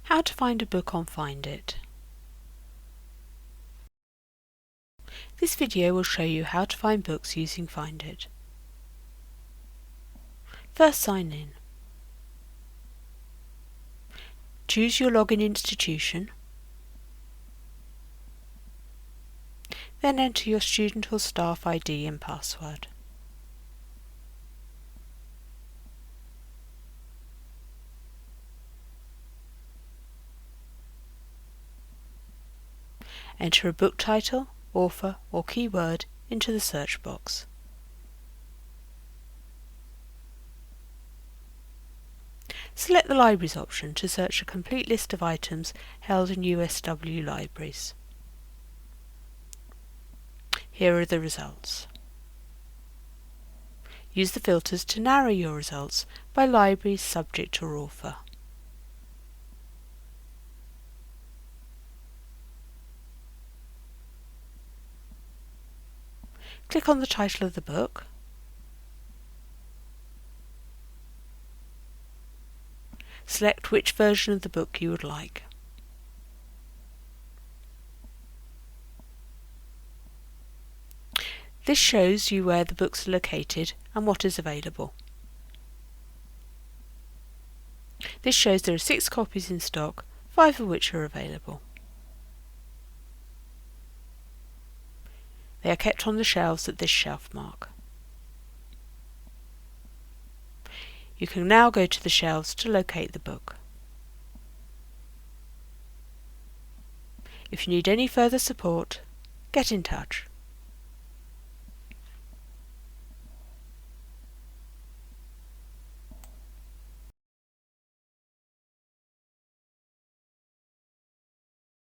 How to find a book on Find It. This video will show you how to find books using Find It. First, sign in. Choose your login institution. Then enter your student or staff ID and password. Enter a book title, author or keyword into the search box. Select the Libraries option to search a complete list of items held in USW libraries. Here are the results. Use the filters to narrow your results by library, subject or author. Click on the title of the book. Select which version of the book you would like. This shows you where the books are located and what is available. This shows there are 6 copies in stock, 5 of which are available. They are kept on the shelves at this shelf mark. You can now go to the shelves to locate the book. If you need any further support, get in touch.